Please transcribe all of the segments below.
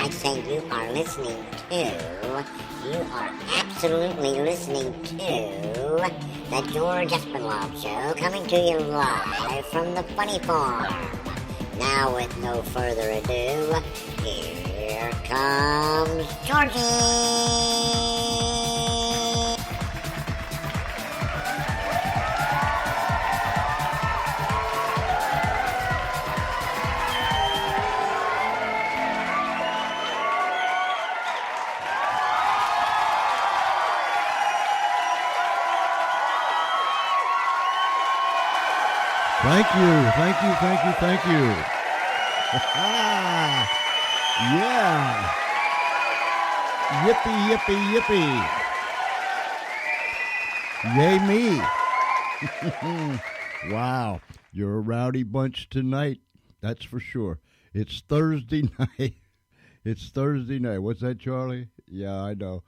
I say you are listening to, you are absolutely listening to the George Espenlaub Show, coming to you live from the Funny Farm. Now, with no further ado, here comes Georgie! Thank you. Yeah. Yippee. Yay me. Wow. You're a rowdy bunch tonight. That's for sure. It's Thursday night. It's Thursday night. What's that, Charlie? Yeah, I know.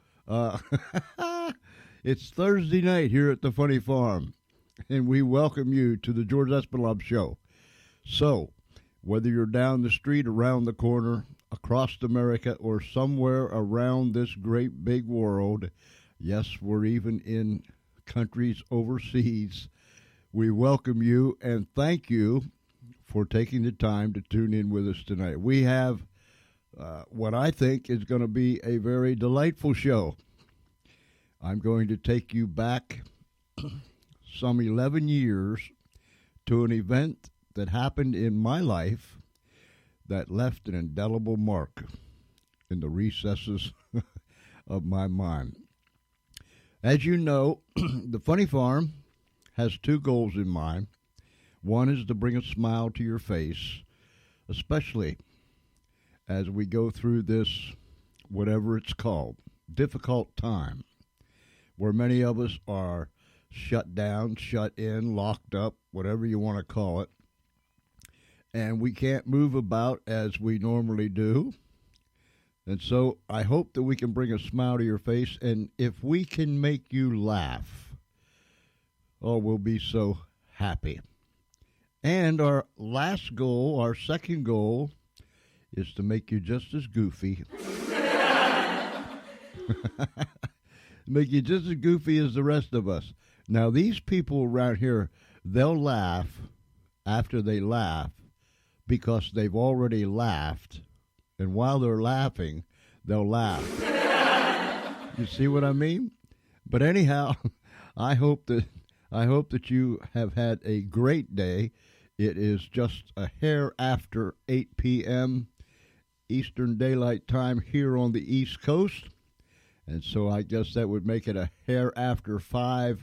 It's Thursday night here at the Funny Farm, and we welcome you to the George Espenlaub Show. So, whether you're down the street, around the corner, across America, or somewhere around this great big world, yes, we're even in countries overseas, we welcome you and thank you for taking the time to tune in with us tonight. We have what I think is going to be a very delightful show. I'm going to take you back some 11 years to an event that happened in my life that left an indelible mark in the recesses of my mind. As you know, the Funny Farm has two goals in mind. One is to bring a smile to your face, especially as we go through this, whatever it's called, difficult time, where many of us are shut down, shut in, locked up, whatever you want to call it. And we can't move about as we normally do. And so I hope that we can bring a smile to your face. And if we can make you laugh, oh, we'll be so happy. And our last goal, our second goal, is to make you just as goofy. Make you just as goofy as the rest of us. Now, these people around here, they'll laugh after they laugh because they've already laughed. And while they're laughing, they'll laugh. You see what I mean? But anyhow, I hope that you have had a great day. It is just a hair after 8 p.m. Eastern Daylight Time here on the East Coast. And so I guess that would make it a hair after 5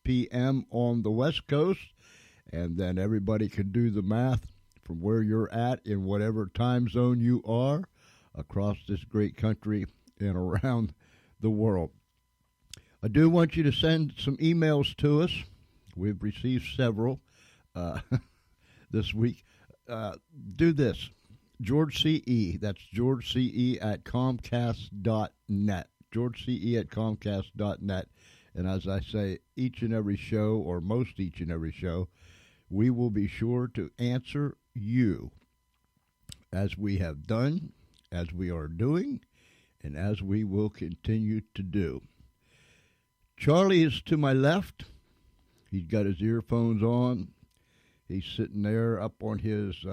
p.m. on the West Coast. And then everybody can do the math from where you're at in whatever time zone you are across this great country and around the world. I do want you to send some emails to us. We've received several this week. Do this. George C.E., that's George C.E. at Comcast.net. George C.E. at Comcast.net. And as I say, each and every show, or most each and every show, we will be sure to answer you, as we have done, as we are doing, and as we will continue to do. Charlie is to my left. He's got his earphones on. He's sitting there up on his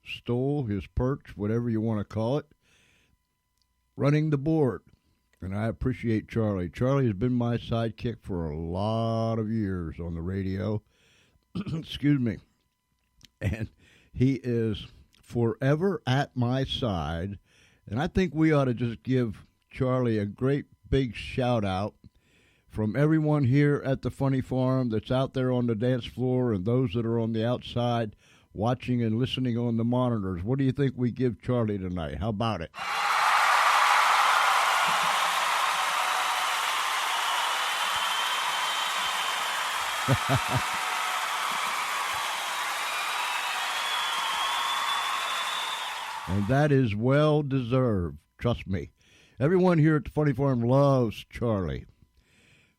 stool, his perch, whatever you want to call it, running the board. And I appreciate Charlie. Charlie has been my sidekick for a lot of years on the radio. Excuse me. And he is forever at my side. And I think we ought to just give Charlie a great big shout out from everyone here at the Funny Farm that's out there on the dance floor and those that are on the outside watching and listening on the monitors. What do you think we give Charlie tonight? How about it? And that is well deserved, trust me. Everyone here at the Funny Farm loves Charlie.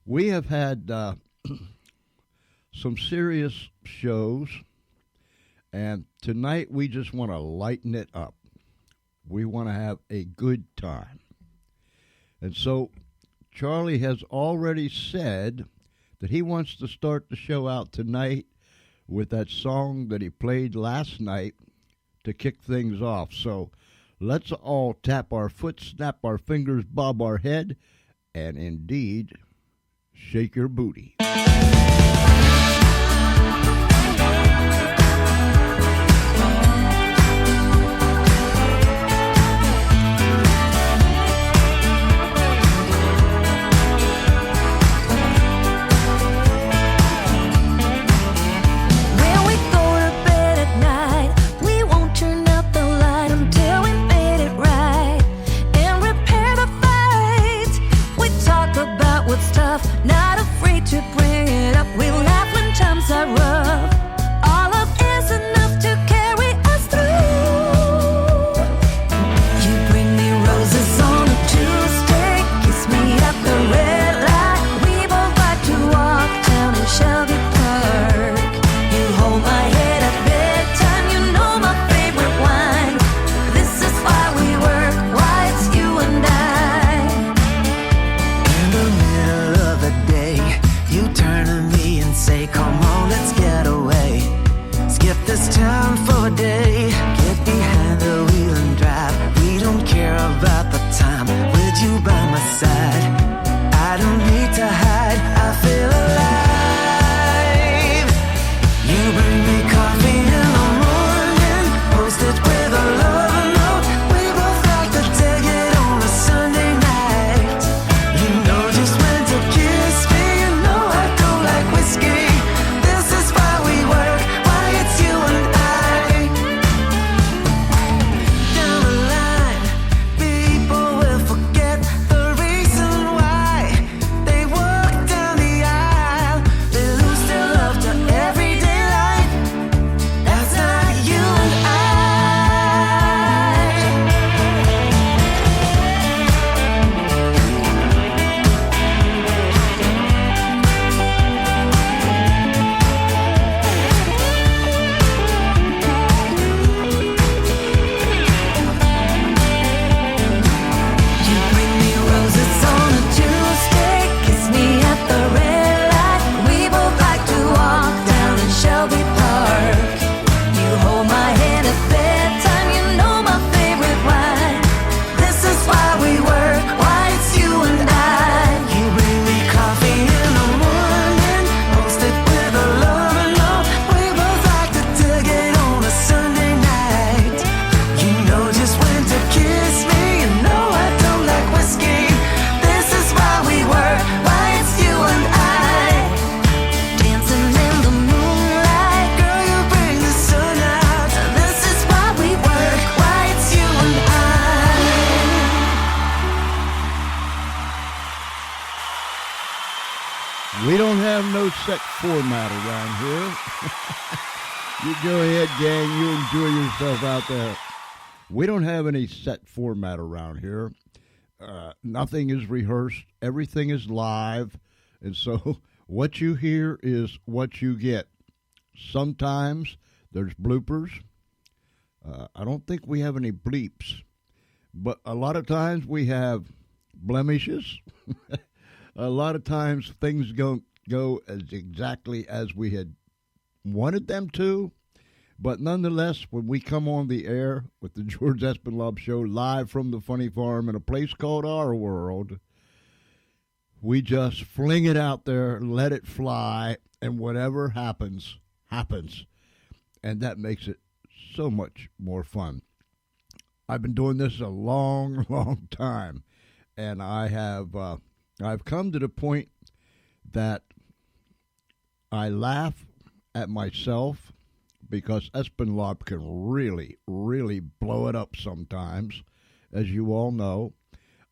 We have had some serious shows, and tonight we just want to lighten it up. We want to have a good time. And so Charlie has already said that he wants to start the show out tonight with that song that he played last night to kick things off. So let's all tap our foot, snap our fingers, bob our head, and indeed, shake your booty. Not afraid to bring it up. We laugh when times are rough. All of is enough to carry us through. You bring me roses on a Tuesday, kiss me at the red light. We both like to walk down in Shelby Park. You hold my head at bedtime. You know my favorite wine. This is why we work. Why it's you and I. In the middle of the day, you turn to me and say, come on, let's get away. Skip this town for a day. Get behind the wheel and drive. We don't care about the time with you by my side. I don't need to hide, I feel alive. You bring me coffee in the morning, posted with a love note. We both like to take it on a Sunday night. You know just when to kiss me. You know I don't like whiskey. This is why we work, why it's you and I. Down the line, people will forget the reason why they walk down the aisle. They lose their love to everyday life. That's not you and I. You bring me roses on a Tuesday, kiss me at the red light. We both like to walk down in Shelby Park. You hold my hand at bedtime. You know my favorite wine. This is why we work. Why it's you and I. You bring me coffee in the morning, posted with a love note. We both like to take it on a Sunday night. You know just when to kiss me. You know I don't like whiskey. This is why we work. Why it's you and I. Dancing in the moonlight. Girl, you bring the sun out. This is why we work. Why it's you and I. We don't have no set format around here. You go ahead, gang. You enjoy yourself out there. We don't have any set format around here. Nothing is rehearsed. Everything is live. And so what you hear is what you get. Sometimes there's bloopers. I don't think we have any bleeps. But a lot of times we have blemishes. A lot of times things don't go as exactly as we had wanted them to. But nonetheless, when we come on the air with the George Espenlaub Show live from the Funny Farm in a place called Our World, we just fling it out there, let it fly, and whatever happens, happens. And that makes it so much more fun. I've been doing this a long, long time, and I've come to the point that I laugh at myself because Espenlaub can really, really blow it up sometimes, as you all know.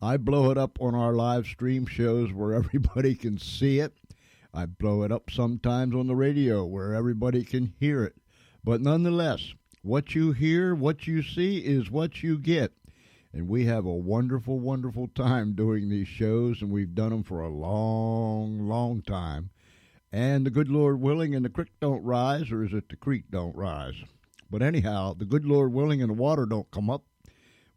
I blow it up on our live stream shows where everybody can see it. I blow it up sometimes on the radio where everybody can hear it. But nonetheless, what you hear, what you see is what you get. And we have a wonderful, wonderful time doing these shows, and we've done them for a long, long time. And the good Lord willing, and the creek don't rise, or is it the creek don't rise? But anyhow, the good Lord willing and the water don't come up,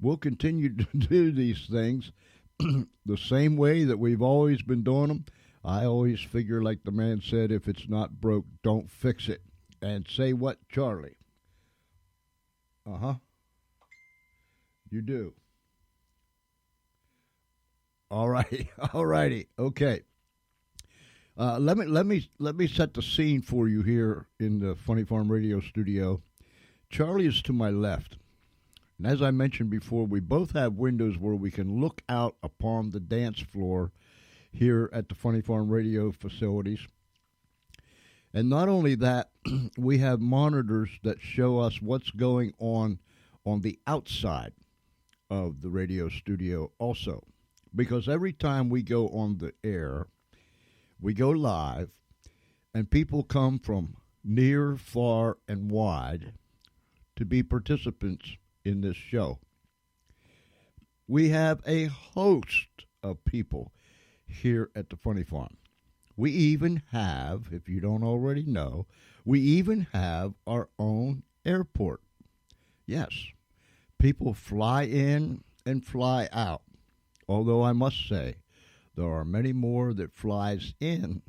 we'll continue to do these things the same way that we've always been doing them. I always figure, like the man said, if it's not broke, don't fix it. And say what, Charlie? You do. All right. All righty. Okay. Let me set the scene for you here in the Funny Farm Radio studio. Charlie is to my left. And as I mentioned before, we both have windows where we can look out upon the dance floor here at the Funny Farm Radio facilities. And not only that, we have monitors that show us what's going on the outside of the radio studio also. Because every time we go on the air, we go live, and people come from near, far, and wide to be participants in this show. We have a host of people here at the Funny Farm. We even have, if you don't already know, we even have our own airport. Yes, people fly in and fly out. Although I must say, there are many more that flies in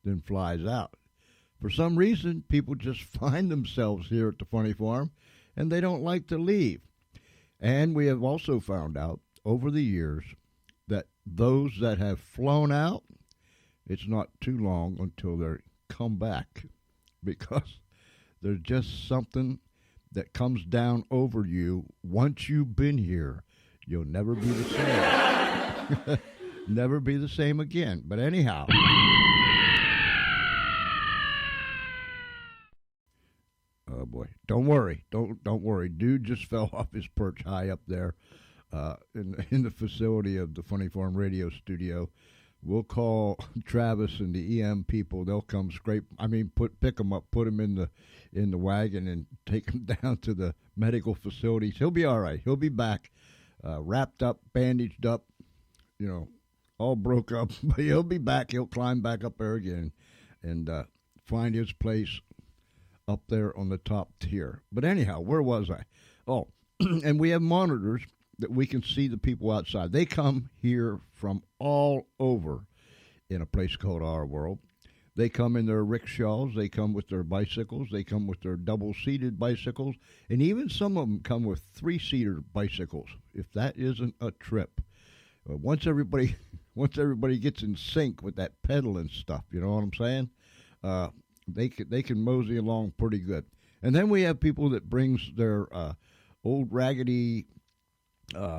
than flies out. For some reason, people just find themselves here at the Funny Farm, and they don't like to leave. And we have also found out over the years that those that have flown out, it's not too long until they come back, because there's just something that comes down over you. Once you've been here, you'll never be the same. Never be the same again. But anyhow, oh boy, don't worry, don't worry. Dude just fell off his perch high up there in the facility of the Funny Farm Radio studio. We'll call Travis and the EM people. They'll come pick him up, put him in the wagon, and take him down to the medical facilities. He'll be all right. He'll be back, wrapped up, bandaged up, all broke up. But he'll be back. He'll climb back up there again and find his place up there on the top tier. But anyhow, where was I? Oh, and we have monitors that we can see the people outside. They come here from all over in a place called our world. They come in their rickshaws. They come with their bicycles. They come with their double-seated bicycles. And even some of them come with three-seater bicycles, if that isn't a trip. Once everybody gets in sync with that pedal and stuff, you know what I'm saying? They can mosey along pretty good. And then we have people that brings their old raggedy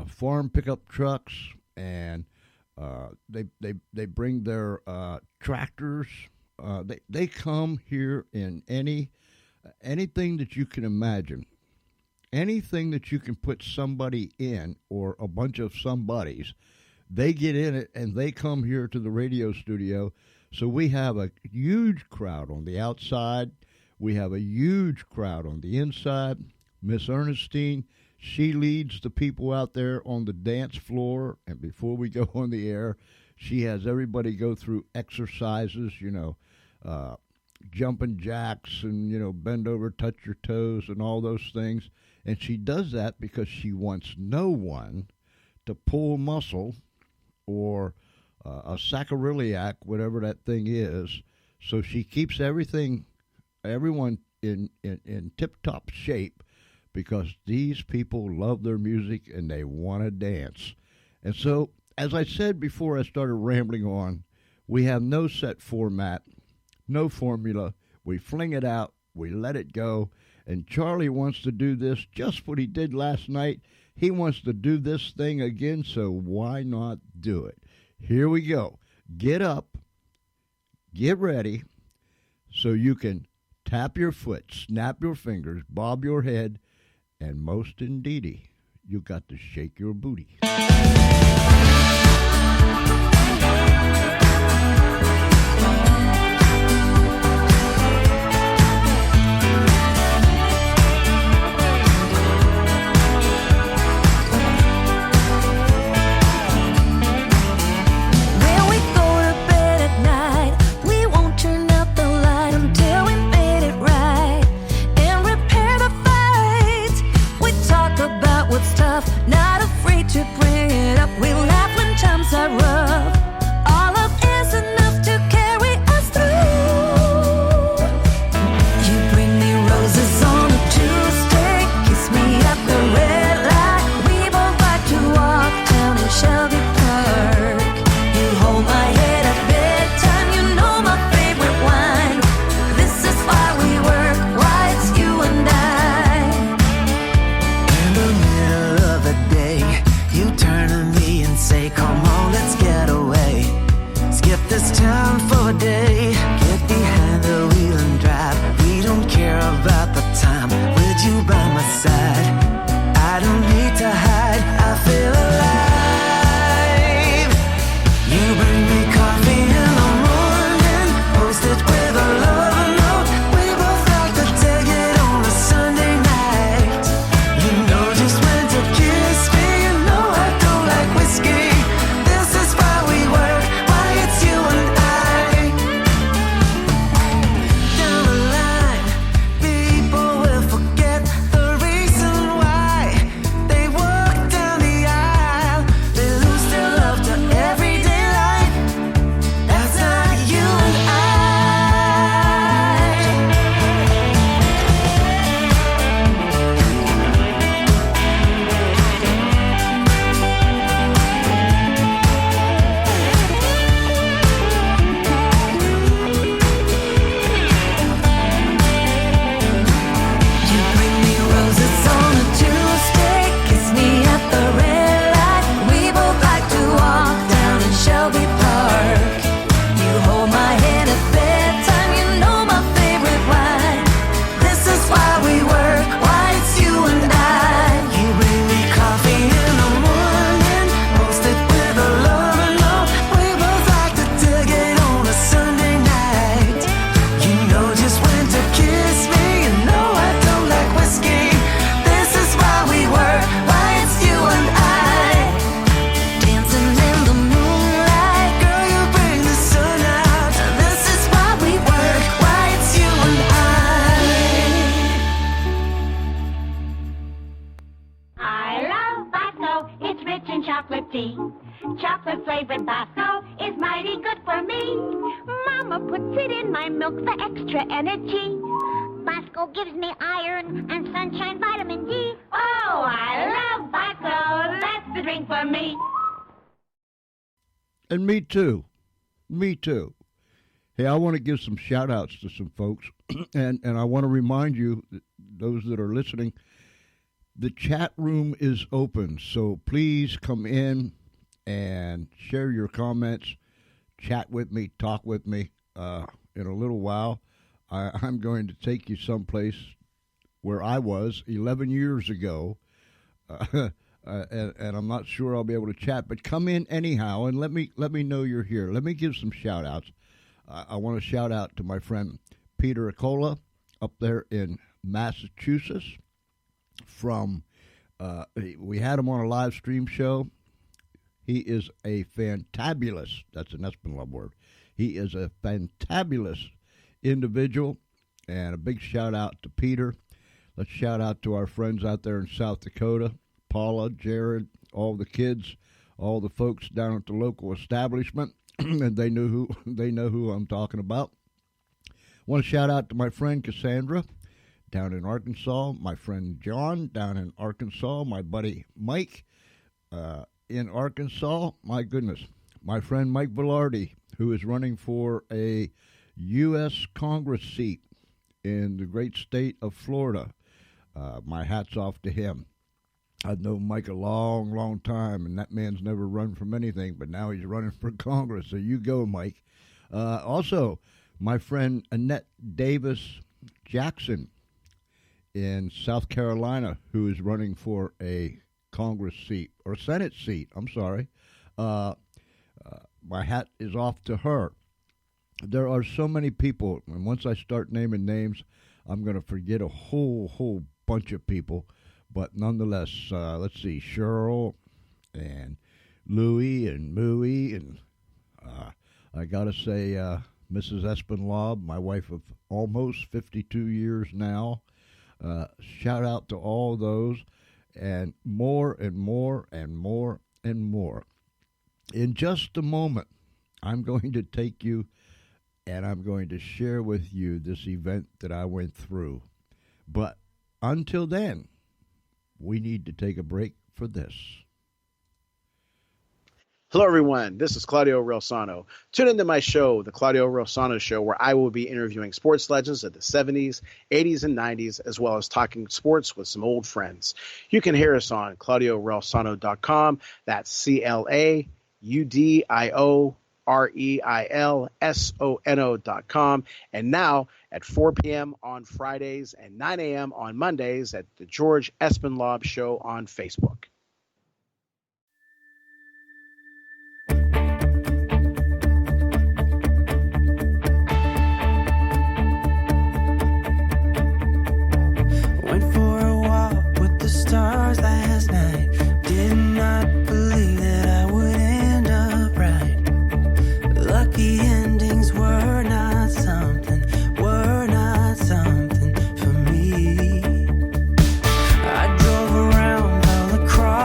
farm pickup trucks, and they bring their tractors. They come here in anything that you can imagine, anything that you can put somebody in or a bunch of somebodies. They get in it and they come here to the radio studio. So we have a huge crowd on the outside. We have a huge crowd on the inside. Miss Ernestine, she leads the people out there on the dance floor. And before we go on the air, she has everybody go through exercises, jumping jacks and, bend over, touch your toes and all those things. And she does that because she wants no one to pull muscle or a sacroiliac, whatever that thing is. So she keeps everyone in tip-top shape, because these people love their music and they want to dance. And so, as I said before I started rambling on, we have no set format, no formula. We fling it out, we let it go, and Charlie wants to do this just what he did last night. He wants to do this thing again, so why not do it? Here we go. Get up, get ready, so you can tap your foot, snap your fingers, bob your head, and most indeedy, you got to shake your booty. Not fortune chocolate tea. Chocolate flavored Bosco is mighty good for me. Mama puts it in my milk for extra energy. Bosco gives me iron and sunshine vitamin D. Oh, I love Bosco. That's the drink for me. And me too. Me too. Hey, I want to give some shout-outs to some folks, and I want to remind you, those that are listening, the chat room is open, so please come in and share your comments, chat with me, talk with me. In a little while, I'm going to take you someplace where I was 11 years ago, and I'm not sure I'll be able to chat, but come in anyhow and let me know you're here. Let me give some shout-outs. I want to shout out to my friend Peter Acola up there in Massachusetts. We had him on a live stream show. He is a fantabulous, that's an Espenlaub word. He is a fantabulous individual, and a big shout out to Peter. Let's shout out to our friends out there in South Dakota, Paula, Jared, all the kids, all the folks down at the local establishment. And they know who I'm talking about. Want to shout out to my friend Cassandra down in Arkansas, my friend John down in Arkansas, my buddy Mike in Arkansas. My goodness, my friend Mike Velarde, who is running for a U.S. Congress seat in the great state of Florida. My hat's off to him. I've known Mike a long, long time, and that man's never run from anything, but now he's running for Congress, so you go, Mike. Also, my friend Annette Davis Jackson in South Carolina, who is running for a Congress seat, or Senate seat, I'm sorry. My hat is off to her. There are so many people, and once I start naming names, I'm going to forget a whole bunch of people. But nonetheless, let's see, Cheryl and Louie and Mooey, and I got to say, Mrs. Espenlaub, my wife of almost 52 years now. Shout out to all those, and more and more and more and more. In just a moment, I'm going to take you and I'm going to share with you this event that I went through. But until then, we need to take a break for this. Hello, everyone. This is Claudio Relsano. Tune into my show, The Claudio Relsano Show, where I will be interviewing sports legends of the 70s, 80s, and 90s, as well as talking sports with some old friends. You can hear us on ClaudioRelsano.com. That's ClaudioRelsono.com. And now at 4 p.m. on Fridays and 9 a.m. on Mondays at the George Espenlaub Show on Facebook. Went for a walk with the stars last night. Did not believe that I would end up right. Lucky endings were not something for me. I drove around all across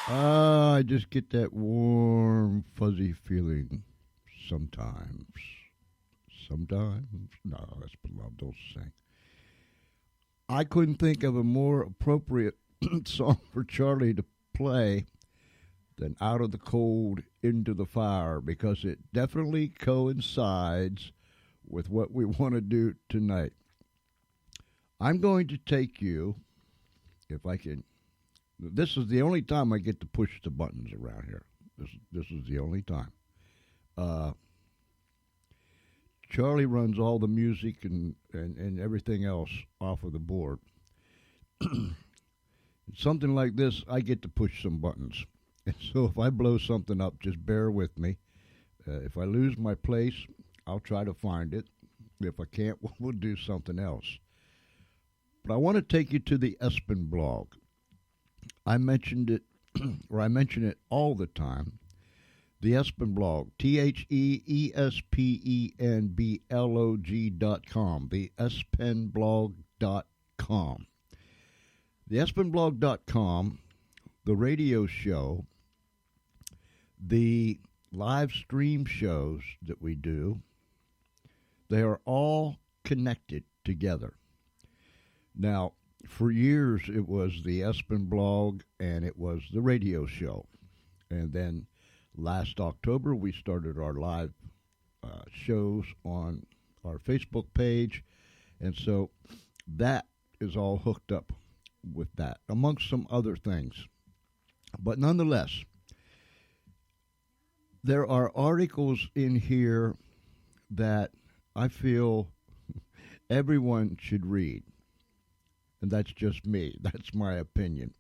I just get that warm, fuzzy feeling sometimes. Sometimes? No, Espenlaub, don't sing. I couldn't think of a more appropriate song for Charlie to play than Out of the Cold Into the Fire, because it definitely coincides with what we want to do tonight. I'm going to take you, if I can. This is the only time I get to push the buttons around here. This is the only time. Charlie runs all the music and everything else off of the board. Something like this, I get to push some buttons. And so if I blow something up, just bear with me. If I lose my place, I'll try to find it. If I can't, we'll do something else. But I want to take you to the Espenblog. I mentioned it, or I mention it all the time. The Espenblog, TheEspenblog.com, the Espenblog.com. The Espenblog.com, the radio show, the live stream shows that we do, they are all connected together. Now, for years it was the Espenblog and it was the radio show. And then last October we started our live shows on our Facebook page. And so that is all hooked up with that, amongst some other things. But nonetheless, there are articles in here that I feel everyone should read. And that's just me. That's my opinion.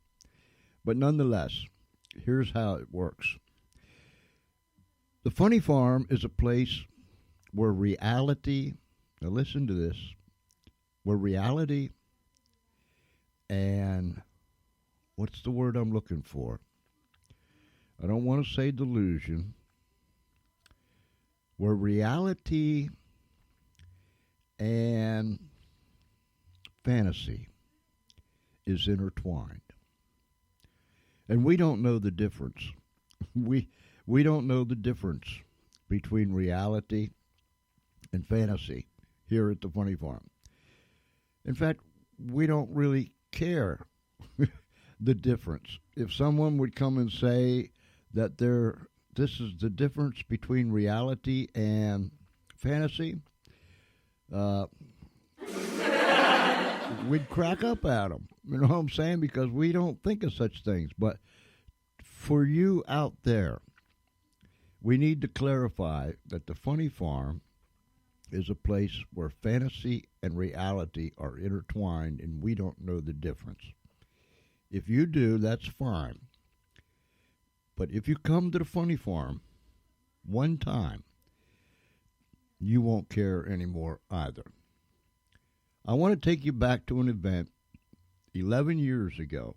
But nonetheless, here's how it works. The Funny Farm is a place where reality, now listen to this, where reality and, what's the word I'm looking for? I don't want to say delusion. Where reality and fantasy is intertwined. And we don't know the difference. We don't know the difference between reality and fantasy here at the Funny Farm. In fact, we don't really care the difference. If someone would come and say that this is the difference between reality and fantasy, we'd crack up at them. You know what I'm saying? Because we don't think of such things. But for you out there, we need to clarify that the Funny Farm is a place where fantasy and reality are intertwined and we don't know the difference. If you do, that's fine. But if you come to the Funny Farm one time, you won't care anymore either. I want to take you back to an event 11 years ago.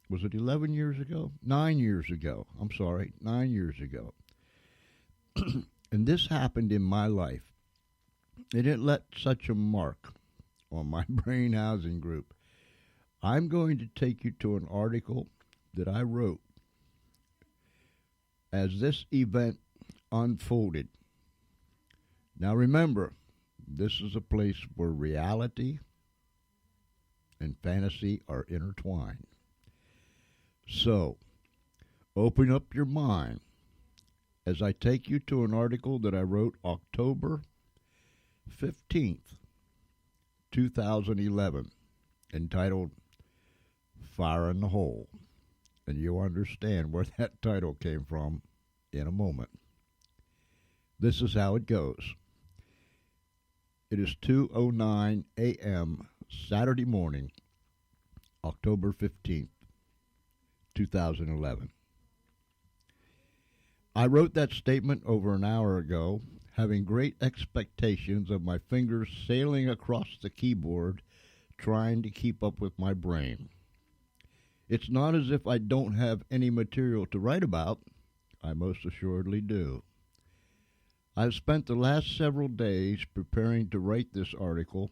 Was it 11 years ago? 9 years ago. I'm sorry, 9 years ago. And this happened in my life. It didn't let such a mark on my brain housing group. I'm going to take you to an article that I wrote as this event unfolded. Now remember, this is a place where reality and fantasy are intertwined. So, open up your mind as I take you to an article that I wrote October 15th, 2011, entitled Fire in the Hole. And you'll understand where that title came from in a moment. This is how it goes. It is 2:09 a.m. Saturday morning, October 15th, 2011. I wrote that statement over an hour ago, having great expectations of my fingers sailing across the keyboard, trying to keep up with my brain. It's not as if I don't have any material to write about. I most assuredly do. I've spent the last several days preparing to write this article,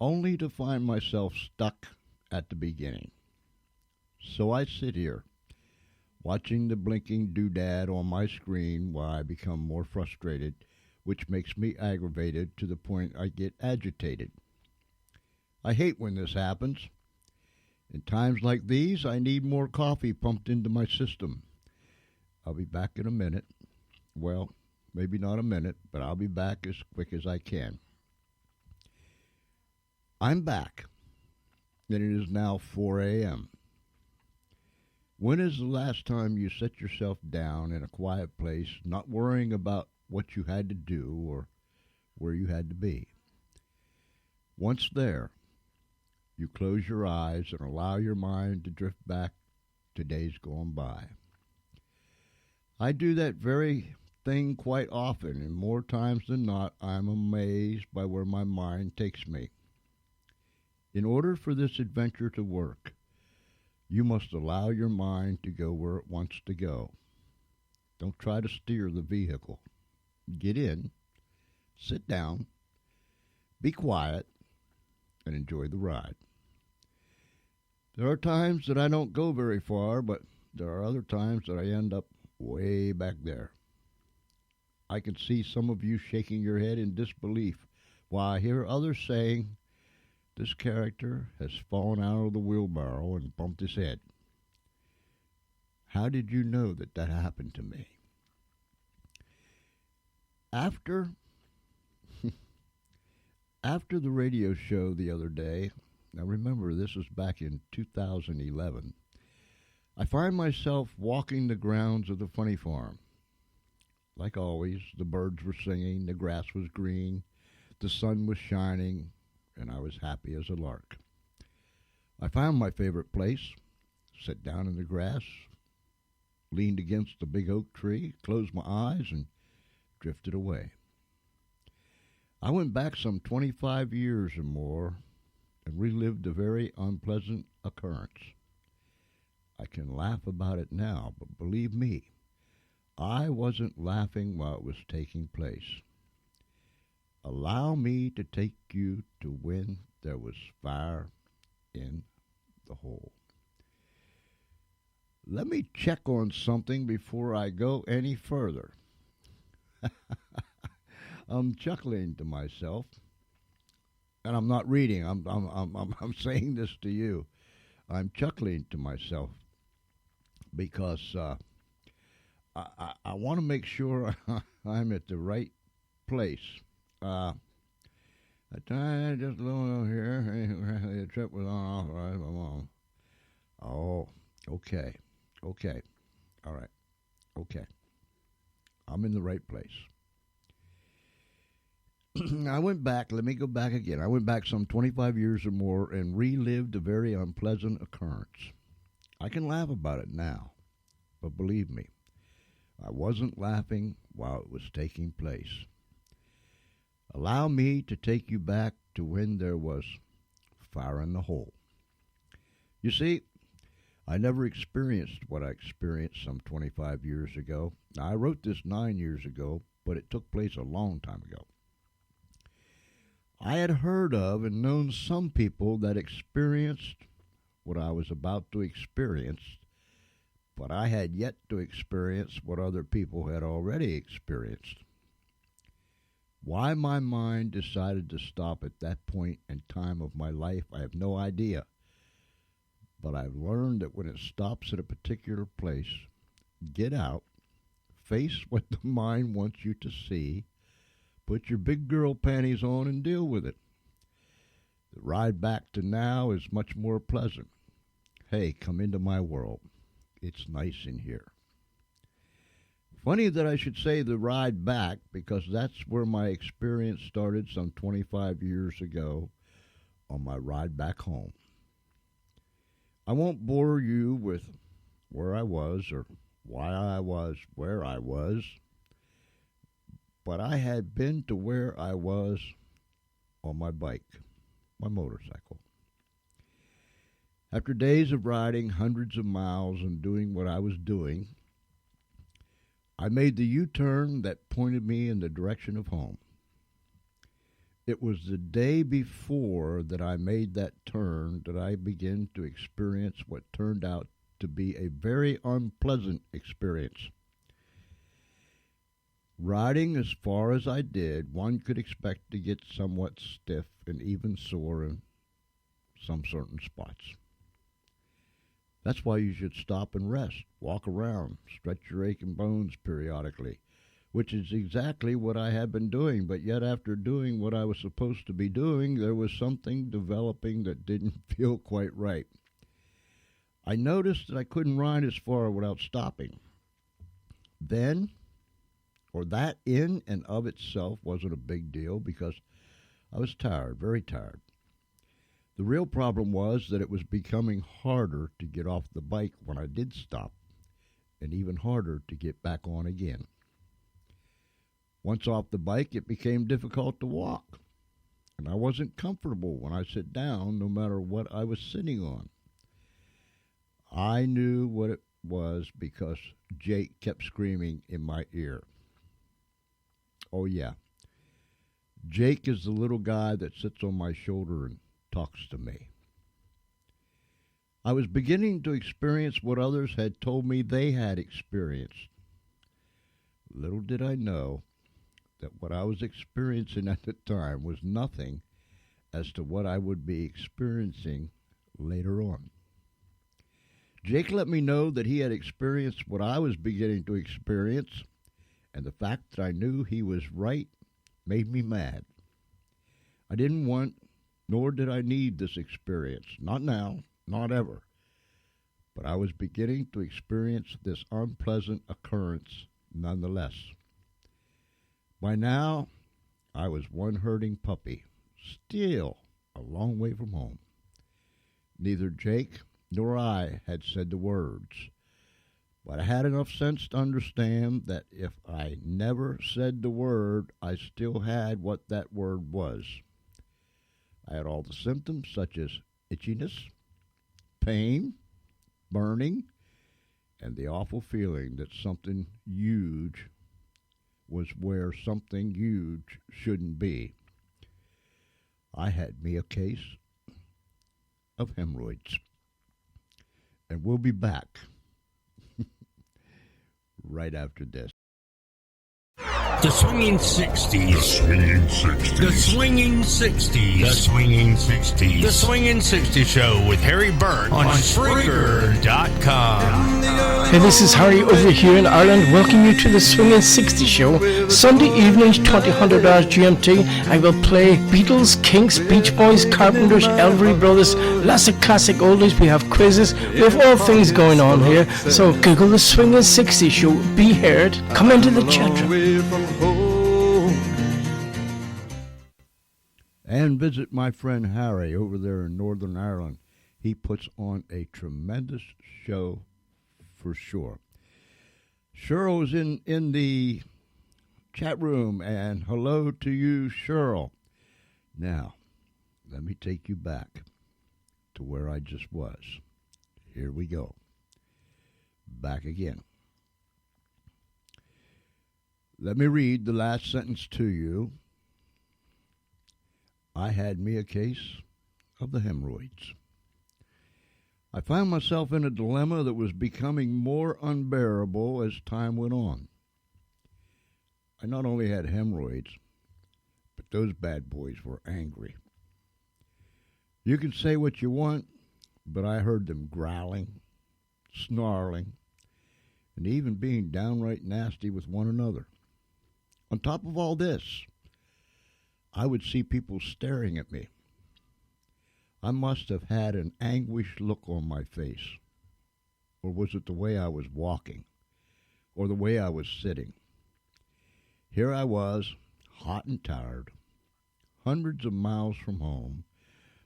only to find myself stuck at the beginning. So I sit here, watching the blinking doodad on my screen while I become more frustrated, which makes me aggravated to the point I get agitated. I hate when this happens. In times like these, I need more coffee pumped into my system. I'll be back in a minute. Well, maybe not a minute, but I'll be back as quick as I can. I'm back, and it is now 4 a.m. When is the last time you set yourself down in a quiet place, not worrying about what you had to do or where you had to be? Once there, you close your eyes and allow your mind to drift back to days gone by. I do that very thing quite often, and more times than not, I'm amazed by where my mind takes me. In order for this adventure to work, you must allow your mind to go where it wants to go. Don't try to steer the vehicle. Get in, sit down, be quiet, and enjoy the ride. There are times that I don't go very far, but there are other times that I end up way back there. I can see some of you shaking your head in disbelief, while I hear others saying, "This character has fallen out of the wheelbarrow and bumped his head." How did you know that that happened to me? After the radio show the other day, now remember this was back in 2011, I find myself walking the grounds of the funny farm. Like always, the birds were singing, the grass was green, the sun was shining, and I was happy as a lark. I found my favorite place, sat down in the grass, leaned against the big oak tree, closed my eyes, and drifted away. I went back some 25 years or more and relived a very unpleasant occurrence. I can laugh about it now, but believe me, I wasn't laughing while it was taking place. Allow me to take you to when there was fire in the hole. Let me check on something before I go any further. I'm chuckling to myself, and I'm not reading. I'm saying this to you. I'm chuckling to myself because I want to make sure I'm at the right place. I tried just a little here. The trip was unauthorized. Oh, okay. All right. Okay. I'm in the right place. I went back. Let me go back again. I went back some 25 years or more and relived a very unpleasant occurrence. I can laugh about it now, but believe me, I wasn't laughing while it was taking place. Allow me to take you back to when there was fire in the hole. You see, I never experienced what I experienced some 25 years ago. Now, I wrote this 9 years ago, but it took place a long time ago. I had heard of and known some people that experienced what I was about to experience, but I had yet to experience what other people had already experienced. Why my mind decided to stop at that point in time of my life, I have no idea. But I've learned that when it stops at a particular place, get out, face what the mind wants you to see, put your big girl panties on and deal with it. The ride back to now is much more pleasant. Hey, come into my world. It's nice in here. Funny that I should say the ride back, because that's where my experience started some 25 years ago on my ride back home. I won't bore you with where I was or why I was where I was, but I had been to where I was on my bike, my motorcycle. After days of riding hundreds of miles and doing what I was doing, I made the U-turn that pointed me in the direction of home. It was the day before that I made that turn that I began to experience what turned out to be a very unpleasant experience. Riding as far as I did, one could expect to get somewhat stiff and even sore in some certain spots. That's why you should stop and rest, walk around, stretch your aching bones periodically, which is exactly what I had been doing, but yet after doing what I was supposed to be doing, there was something developing that didn't feel quite right. I noticed that I couldn't ride as far without stopping. That in and of itself wasn't a big deal because I was tired, very tired. The real problem was that it was becoming harder to get off the bike when I did stop, and even harder to get back on again. Once off the bike, it became difficult to walk, and I wasn't comfortable when I sit down, no matter what I was sitting on. I knew what it was because Jake kept screaming in my ear. Oh, yeah. Jake is the little guy that sits on my shoulder and talks to me. I was beginning to experience what others had told me they had experienced. Little did I know that what I was experiencing at the time was nothing as to what I would be experiencing later on. Jake let me know that he had experienced what I was beginning to experience, and the fact that I knew he was right made me mad. I didn't want, nor did I need this experience. Not now, not ever. But I was beginning to experience this unpleasant occurrence nonetheless. By now, I was one hurting puppy, still a long way from home. Neither Jake nor I had said the words, but I had enough sense to understand that if I never said the word, I still had what that word was. I had all the symptoms such as itchiness, pain, burning, and the awful feeling that something huge was where something huge shouldn't be. I had me a case of hemorrhoids. And we'll be back right after this. The Swinging 60s. The Swinging 60s. The Swinging 60s. The Swinging 60s. The Swinging 60s Show with Harry Burt on Spreaker.com. Hey, this is Harry over here in Ireland. Welcome you to the Swinging 60s Show. Sunday evenings, 2000 hours GMT. I will play Beatles, Kinks, Beach Boys, Carpenters, Elvery Brothers, lots of classic oldies. We have quizzes. We have all things going on here. So Google the Swinging 60s Show. Be heard. Come into the chat room. And visit my friend Harry over there in Northern Ireland. He puts on a tremendous show for sure. Cheryl's in the chat room, and hello to you, Cheryl. Now, let me take you back to where I just was. Here we go. Back again. Let me read the last sentence to you. I had me a case of the hemorrhoids. I found myself in a dilemma that was becoming more unbearable as time went on. I not only had hemorrhoids, but those bad boys were angry. You can say what you want, but I heard them growling, snarling, and even being downright nasty with one another. On top of all this, I would see people staring at me. I must have had an anguished look on my face. Or was it the way I was walking? Or the way I was sitting? Here I was, hot and tired, hundreds of miles from home,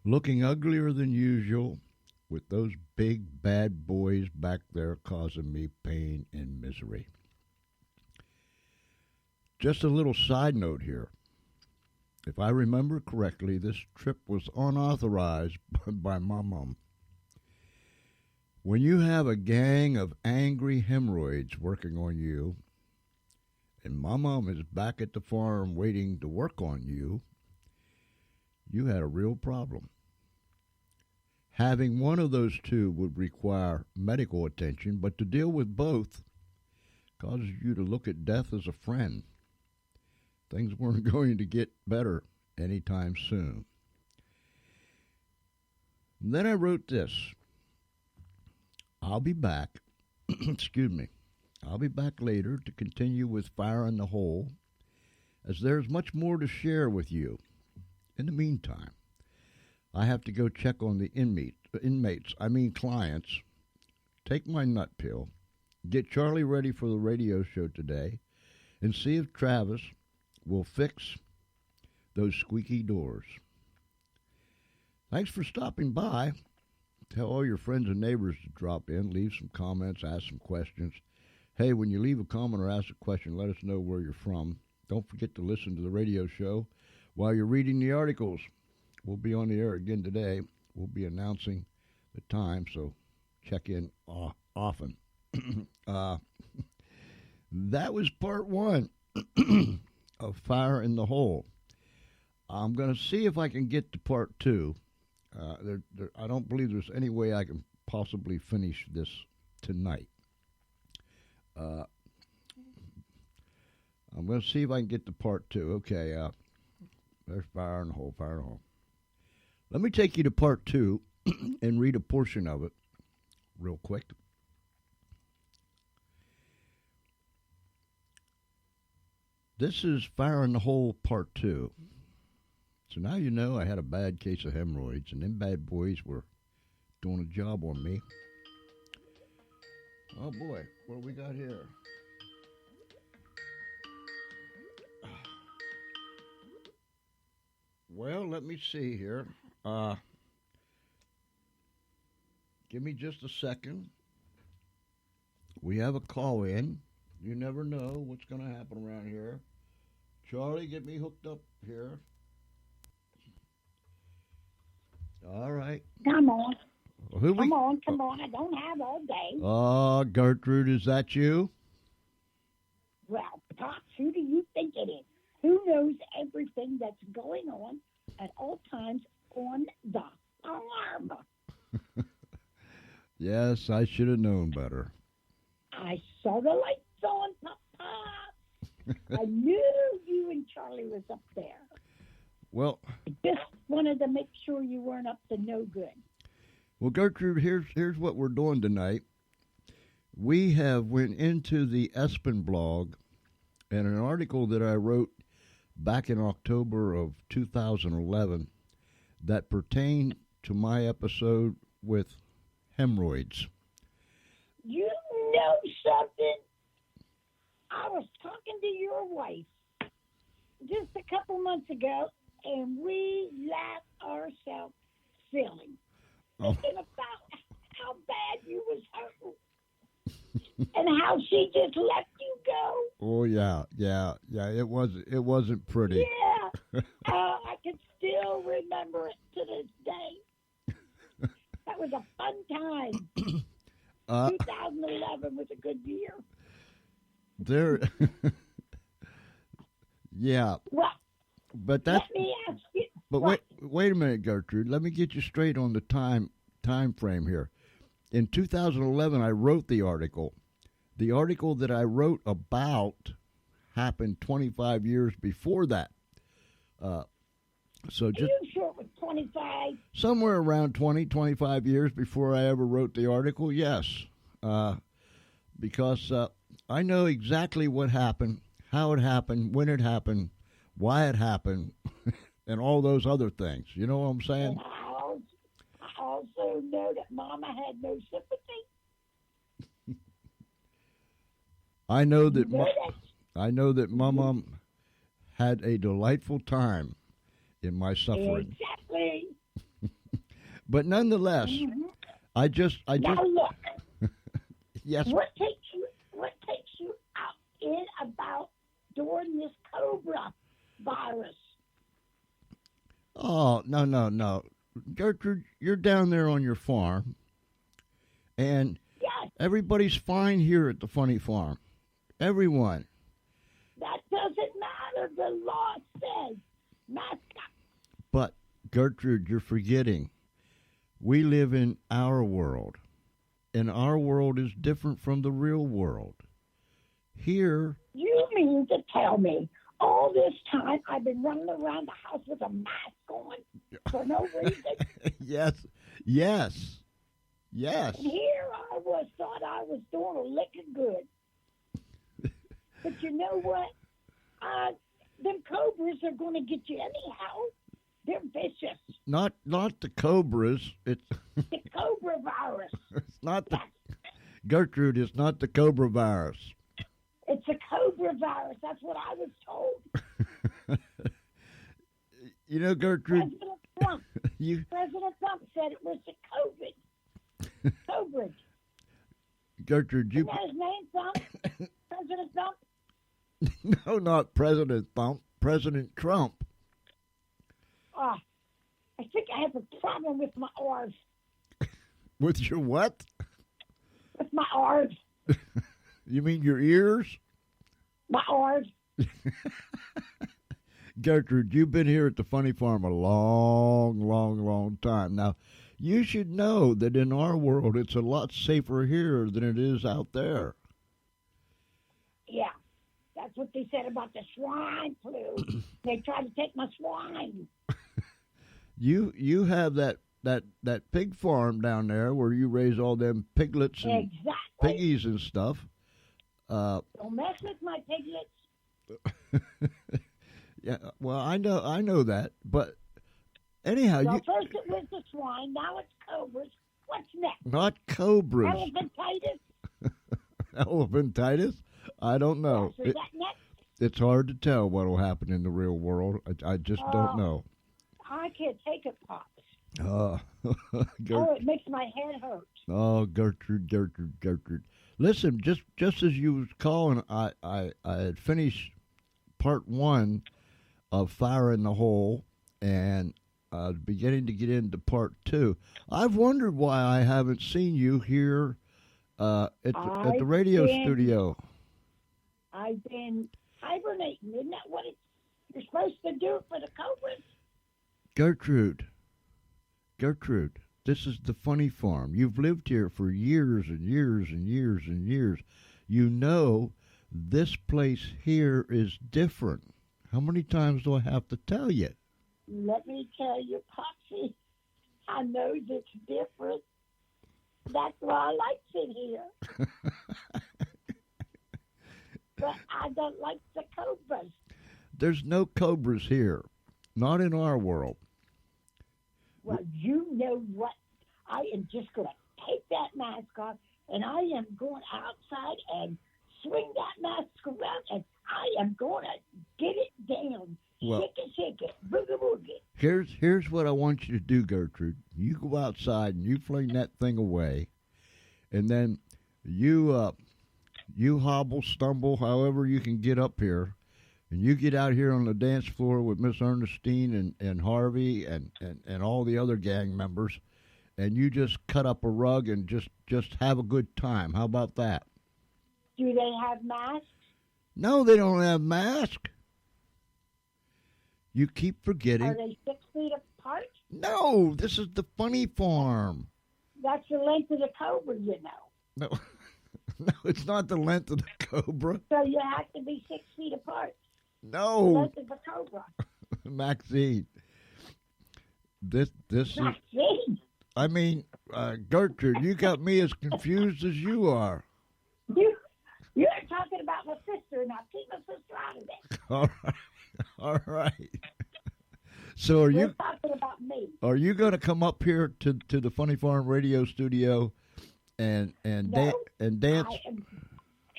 looking uglier than usual, with those big bad boys back there causing me pain and misery. Just a little side note here. If I remember correctly, this trip was unauthorized by my mom. When you have a gang of angry hemorrhoids working on you, and my mom is back at the farm waiting to work on you, you had a real problem. Having one of those two would require medical attention, but to deal with both causes you to look at death as a friend. Things weren't going to get better anytime soon. And then I wrote this. I'll be back. Excuse me. I'll be back later to continue with Fire in the Hole, as there's much more to share with you. In the meantime, I have to go check on the clients, take my nut pill, get Charlie ready for the radio show today, and see if Travis will fix those squeaky doors. Thanks for stopping by. Tell all your friends and neighbors to drop in, leave some comments, ask some questions. Hey, when you leave a comment or ask a question, let us know where you're from. Don't forget to listen to the radio show while you're reading the articles. We'll be on the air again today. We'll be announcing the time, so check in often. That was part one of Fire in the Hole. I'm going to see if I can get to part two. I don't believe there's any way I can possibly finish this tonight. I'm going to see if I can get to part two. Okay, there's Fire in the Hole, Fire in the Hole. Let me take you to part two and read a portion of it real quick. This is Fire in the Hole part two. So now you know I had a bad case of hemorrhoids, and them bad boys were doing a job on me. Oh boy, what do we got here? Well, let me see here. Give me just a second. We have a call in. You never know what's going to happen around here. Charlie, get me hooked up here. All right. Come on. Come on. I don't have all day. Gertrude, is that you? Well, Pops, who do you think it is? Who knows everything that's going on at all times on the farm? Yes, I should have known better. I saw the lights on, Papa. I knew you and Charlie was up there. Well, I just wanted to make sure you weren't up to no good. Well, Gertrude, here's what we're doing tonight. We have went into the Espenlaub, and an article that I wrote back in October of 2011 that pertained to my episode with hemorrhoids. You know something? I was talking to your wife just a couple months ago, and we laughed ourselves silly. Thinking about how bad you was hurting and how she just let you go. Oh yeah. It wasn't pretty. Yeah, I can still remember it to this day. That was a fun time. 2011 was a good year. There. Yeah. Well, but that's. Let me ask you. But wait a minute, Gertrude. Let me get you straight on the time frame here. In 2011, I wrote the article. The article that I wrote about happened 25 years before that. So just Are you sure it was 25? somewhere around 25 years before I ever wrote the article, yes. Because I know exactly what happened, how it happened, when it happened, why it happened, and all those other things. You know what I'm saying? And I also know that Mama had no sympathy. I know that You know I know that my mom had a delightful time in my suffering. Exactly. But nonetheless, Mm-hmm. I just Now look, yes. what takes you out in about during this Cobra virus? Oh, no. Gertrude, you're down there on your farm, and Yes, everybody's fine here at the funny farm. Everyone. that doesn't matter. The law says mask up. But, Gertrude, you're forgetting We live in our world, and our world is different from the real world. Here, You mean to tell me all this time I've been running around the house with a mask on for no reason? yes, yes, yes. And here I was, thought I was doing a lick of good. But you know what? Them cobras are going to get you anyhow. They're vicious. Not the cobras. It's The cobra virus. it's not the Gertrude. It's not the cobra virus. It's a cobra virus. That's what I was told. You know, Gertrude. President Trump said it was the COVID. Cobra. Gertrude, Isn't that his name, Trump? President Trump? No, not President Trump. President Trump. I think I have a problem with my R's. With your what? With my R's. You mean your ears? My R's. Gertrude, you've been here at the Funny Farm a long time. Now, you should know that in our world, it's a lot safer here than it is out there. Yeah. That's what they said about the swine flu. They tried to take my swine. You have that pig farm down there where you raise all them piglets and Exactly. piggies and stuff. Don't mess with my piglets. Yeah, well, I know that, but anyhow, Well, first it was the swine, now it's cobras. What's next? not cobras. Elephantitis? Elephantitis? I don't know. Yes, is that next? It's hard to tell what will happen in the real world. I just don't know. I can't take it, Pops. Oh, It makes my head hurt. Oh, Gertrude. Listen, just as you was calling, I had finished part 1 of Fire in the Hole, and I was beginning to get into part 2. I've wondered why I haven't seen you here at the radio studio. I've been hibernating. Isn't that what you're supposed to do for the cobras? Gertrude, this is the Funny Farm. You've lived here for years and years and years and years. You know this place here is different. How many times do I have to tell you? Let me tell you, Popsy, I know it's different. That's why I like it here. But I don't like the cobras. There's no cobras here. Not in our world. Well, you know what? I am just going to take that mask off, and I am going outside and swing that mask around, and I am going to get it down. Well, shake it, boogie boogie. Here's what I want you to do, Gertrude. You go outside and you fling that thing away, and then you hobble, stumble, however you can get up here, and you get out here on the dance floor with Miss Ernestine and Harvey and all the other gang members, and you just cut up a rug and just have a good time. How about that? Do they have masks? No, they don't have masks. You keep forgetting. Are they 6 feet apart? No, this is the Funny Farm. That's the length of the cobra, you know. No, no, it's not the length of the cobra. So you have to be 6 feet apart. The No, length of the cobra. Maxine. This is. Maxine, I mean, Gertrude, you got me as confused as you are. you're talking about my sister. Now keep my sister out of this. All right. So We're talking about me. are you going to come up here to the Funny Farm radio studio and No, dance?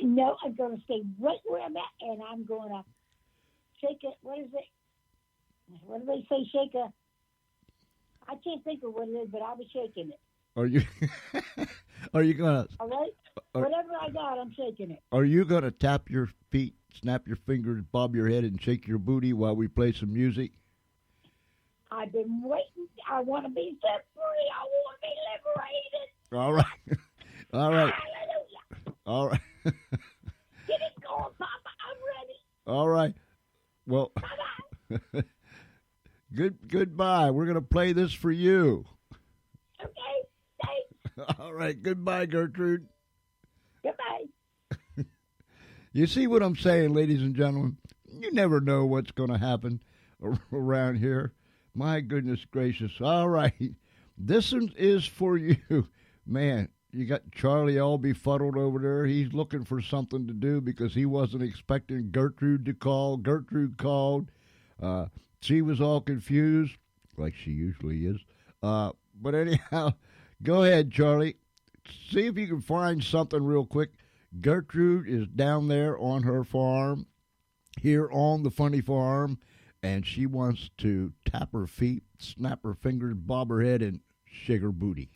No, I'm going to stay right where I'm at, and I'm going to shake it. What is it? What do they say? Shake a. I can't think of what it is, but I'll be shaking it. Are you are you gonna All right? Whatever I got, I'm shaking it. are you gonna tap your feet, snap your fingers, bob your head, and shake your booty while we play some music? I've been waiting. I want to be set free. I want to be liberated. All right. All right. Hallelujah. All right. Get it going, Papa. I'm ready. All right. Well, Bye-bye. goodbye. We're going to play this for you. Okay. right. Goodbye, Gertrude. Goodbye. You see what I'm saying, ladies and gentlemen? You never know what's going to happen around here. My goodness gracious. All right. This one is for you. Man, you got Charlie all befuddled over there. He's looking for something to do because he wasn't expecting Gertrude to call. Gertrude called. She was all confused, like she usually is. But anyhow, go ahead, Charlie. See if you can find something real quick. Gertrude is down there on her farm, here on the funny farm, and she wants to tap her feet, snap her fingers, bob her head, and shake her booty.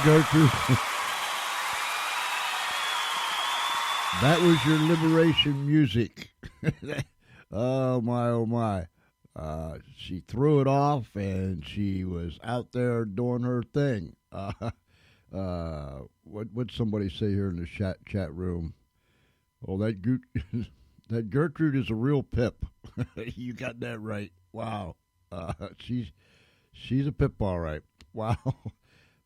Gertrude. That was your liberation music. Oh, my, oh, my. She threw it off, and she was out there doing her thing. What'd somebody say here in the chat room? Oh, that Gertrude is a real pip. You got that right. Wow. She's a pip, all right. Wow.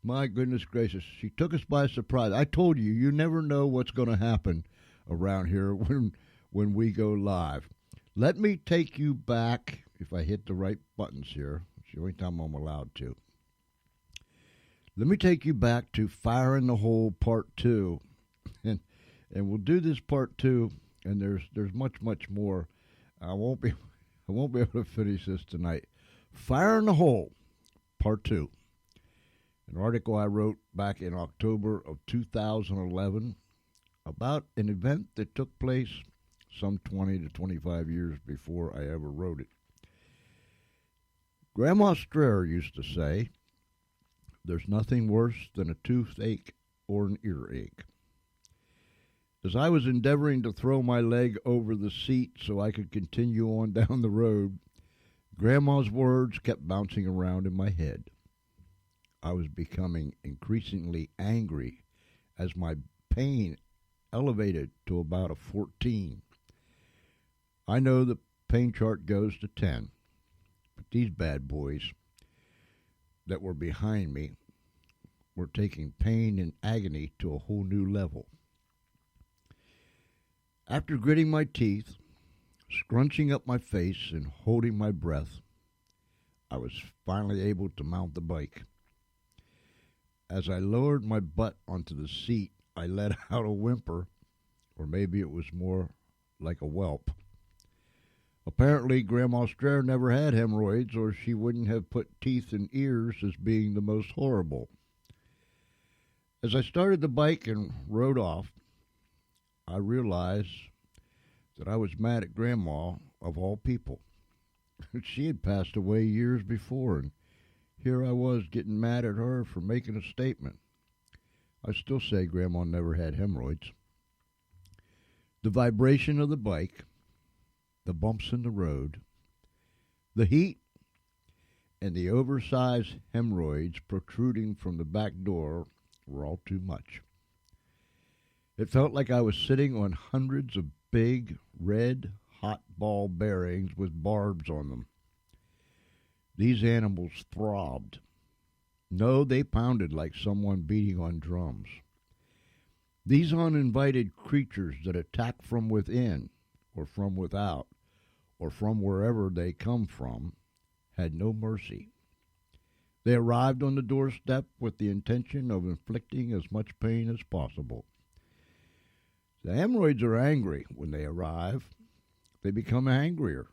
My goodness gracious. She took us by surprise. I told you, you never know what's going to happen around here when we go live. Let me take you back, if I hit the right buttons here. It's the only time I'm allowed to. Let me take you back to Fire in the Hole Part 2. And we'll do this Part 2 and there's much more. I won't be I won't be able to finish this tonight. Fire in the Hole, Part 2. An article I wrote back in October of 2011 about an event that took place some 20 to 25 years before I ever wrote it. Grandma Strayer used to say, "There's nothing worse than a toothache or an earache." As I was endeavoring to throw my leg over the seat so I could continue on down the road, Grandma's words kept bouncing around in my head. I was becoming increasingly angry as my pain elevated to about a 14. I know the pain chart goes to 10, but these bad boys that were behind me were taking pain and agony to a whole new level. After gritting my teeth, scrunching up my face, and holding my breath, I was finally able to mount the bike. As I lowered my butt onto the seat, I let out a whimper, or maybe it was more like a whelp. Apparently, Grandma Strayer never had hemorrhoids, or she wouldn't have put teeth and ears as being the most horrible. As I started the bike and rode off, I realized that I was mad at Grandma, of all people. She had passed away years before, and here I was getting mad at her for making a statement. I still say Grandma never had hemorrhoids. The vibration of the bike, the bumps in the road, the heat, and the oversized hemorrhoids protruding from the back door were all too much. It felt like I was sitting on hundreds of big, red, hot ball bearings with barbs on them. These animals throbbed. No, they pounded like someone beating on drums. These uninvited creatures that attack from within, or from without, or from wherever they come from, had no mercy. They arrived on the doorstep with the intention of inflicting as much pain as possible. The hemorrhoids are angry when they arrive. They become angrier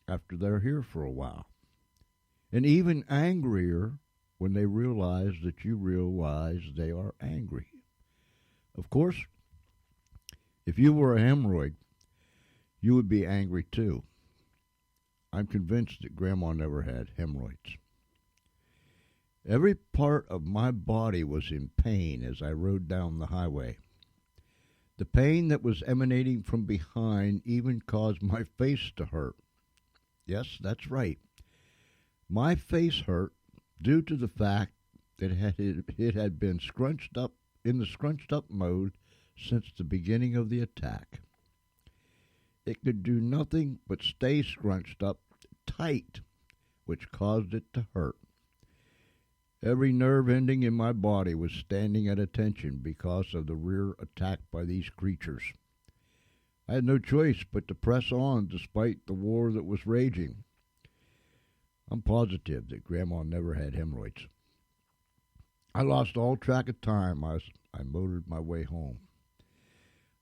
after they're here for a while. And even angrier when they realize that you realize they are angry. Of course, if you were a hemorrhoid, you would be angry too. I'm convinced that Grandma never had hemorrhoids. Every part of my body was in pain as I rode down the highway. The pain that was emanating from behind even caused my face to hurt. Yes, that's right. My face hurt due to the fact that it had been scrunched up in the scrunched up mode since the beginning of the attack. It could do nothing but stay scrunched up tight, which caused it to hurt. Every nerve ending in my body was standing at attention because of the rear attack by these creatures. I had no choice but to press on despite the war that was raging. I'm positive that Grandma never had hemorrhoids. I lost all track of time as I motored my way home.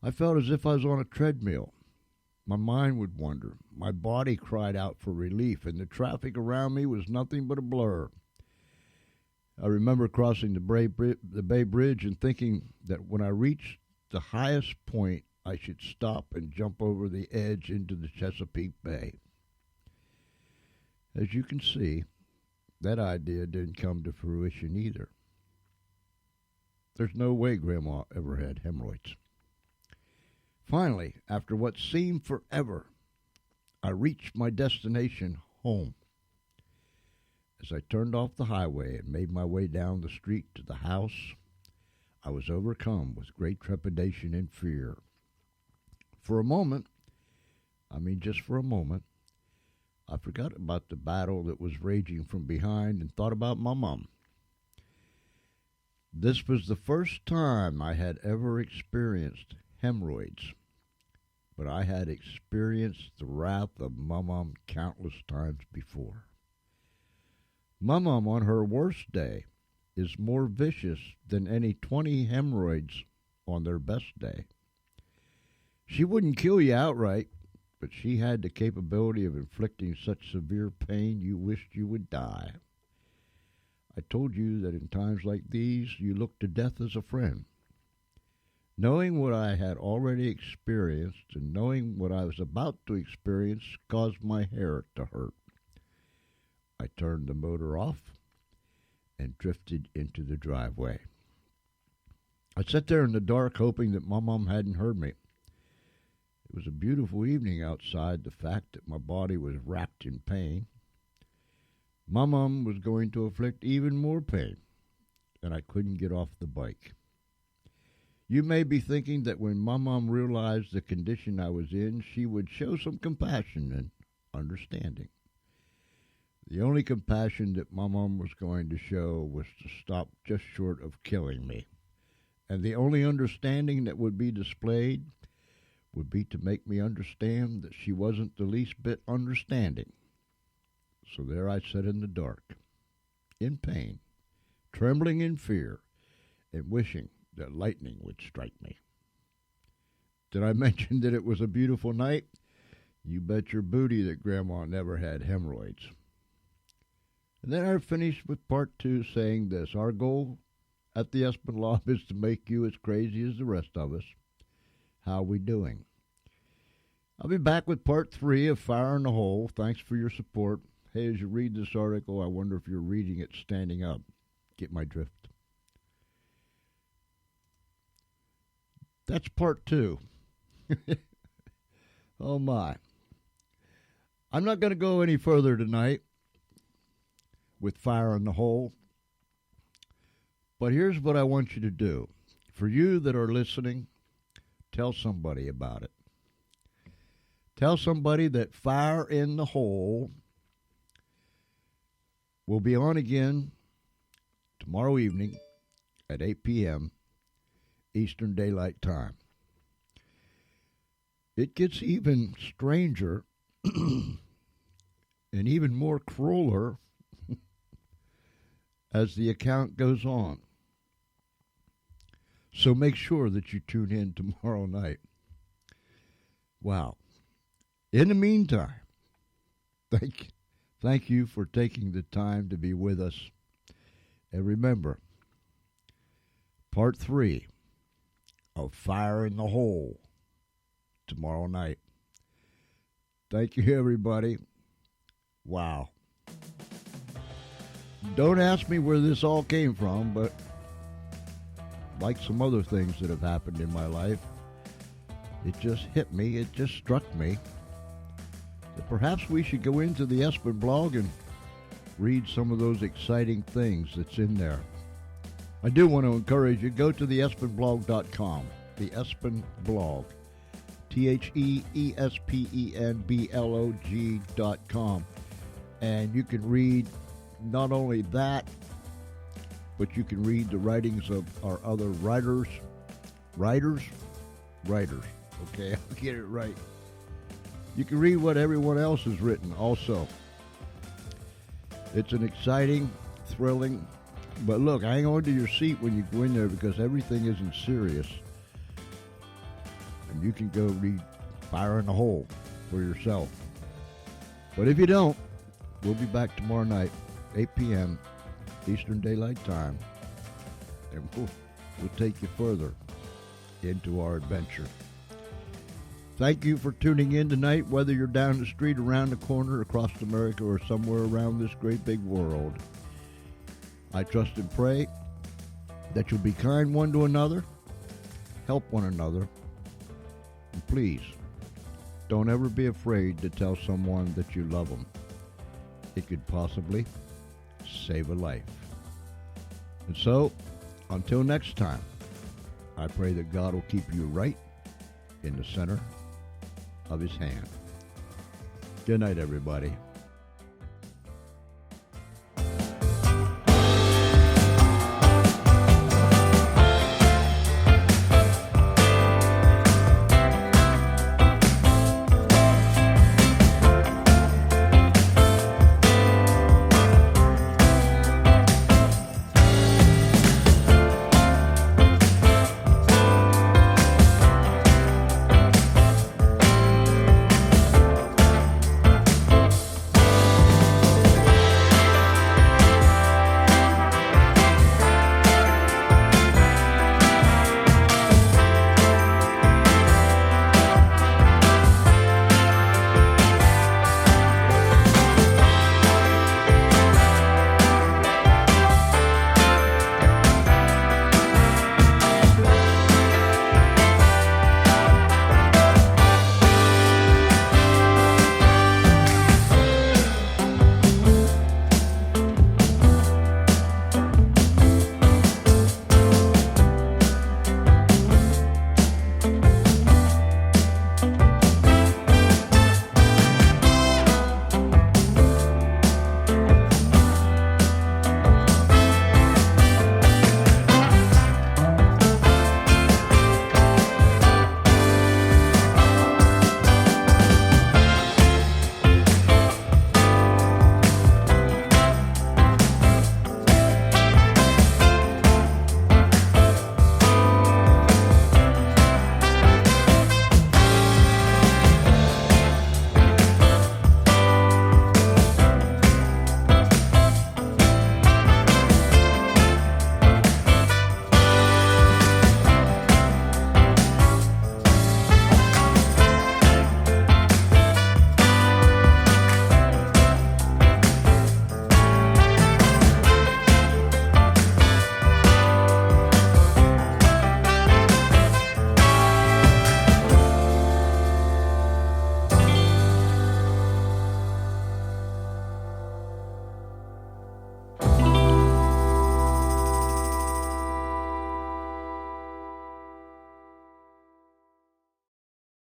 I felt as if I was on a treadmill. My mind would wander. My body cried out for relief, and the traffic around me was nothing but a blur. I remember crossing the Bay Bridge and thinking that when I reached the highest point, I should stop and jump over the edge into the Chesapeake Bay. As you can see, that idea didn't come to fruition either. There's no way Grandma ever had hemorrhoids. Finally, after what seemed forever, I reached my destination, home. As I turned off the highway and made my way down the street to the house, I was overcome with great trepidation and fear. For a moment, just for a moment, I forgot about the battle that was raging from behind and thought about my mom. This was the first time I had ever experienced hemorrhoids, but I had experienced the wrath of Mum countless times before. Mum on her worst day is more vicious than any 20 hemorrhoids on their best day. She wouldn't kill you outright, but she had the capability of inflicting such severe pain you wished you would die. I told you that in times like these, you look to death as a friend. Knowing what I had already experienced and knowing what I was about to experience caused my hair to hurt. I turned the motor off and drifted into the driveway. I sat there in the dark hoping that my mom hadn't heard me. It was a beautiful evening outside, the fact that my body was wrapped in pain. My mom was going to inflict even more pain, and I couldn't get off the bike. You may be thinking that when my mom realized the condition I was in, she would show some compassion and understanding. The only compassion that my mom was going to show was to stop just short of killing me. And the only understanding that would be displayed would be to make me understand that she wasn't the least bit understanding. So there I sat in the dark, in pain, trembling in fear, and wishing that lightning would strike me. Did I mention that it was a beautiful night? You bet your booty that Grandma never had hemorrhoids. And then I finished with part 2 saying this: our goal at the Espenlaub is to make you as crazy as the rest of us. How we doing? I'll be back with part 3 of Fire in the Hole. Thanks for your support. Hey, as you read this article, I wonder if you're reading it standing up. Get my drift? That's part 2. Oh, my. I'm not going to go any further tonight with Fire in the Hole. But here's what I want you to do. For you that are listening, tell somebody about it. Tell somebody that Fire in the Hole will be on again tomorrow evening at 8 p.m. Eastern Daylight Time. It gets even stranger and even more crueler as the account goes on. So make sure that you tune in tomorrow night. Wow. In the meantime, thank you for taking the time to be with us. And remember, part 3 of Fire in the Hole tomorrow night. Thank you, everybody. Wow. Don't ask me where this all came from, but like some other things that have happened in my life, it just hit me, it just struck me that perhaps we should go into the Espenblog and read some of those exciting things that's in there. I do want to encourage you, go to the Espenblog.com, the Espenblog, TheEspenblog.com, and you can read not only that, but you can read the writings of our other writers, okay, I'll get it right. You can read what everyone else has written also. It's an exciting, thrilling, but look, hang on to your seat when you go in there because everything isn't serious. And you can go read Fire in the Hole for yourself. But if you don't, we'll be back tomorrow night, 8 p.m. Eastern Daylight Time, and we'll take you further into our adventure. Thank you for tuning in tonight, whether you're down the street, around the corner, across America, or somewhere around this great big world. I trust and pray that you'll be kind one to another, help one another, and please, don't ever be afraid to tell someone that you love them. It could possibly save a life. And so, until next time, I pray that God will keep you right in the center of His hand. Good night, everybody.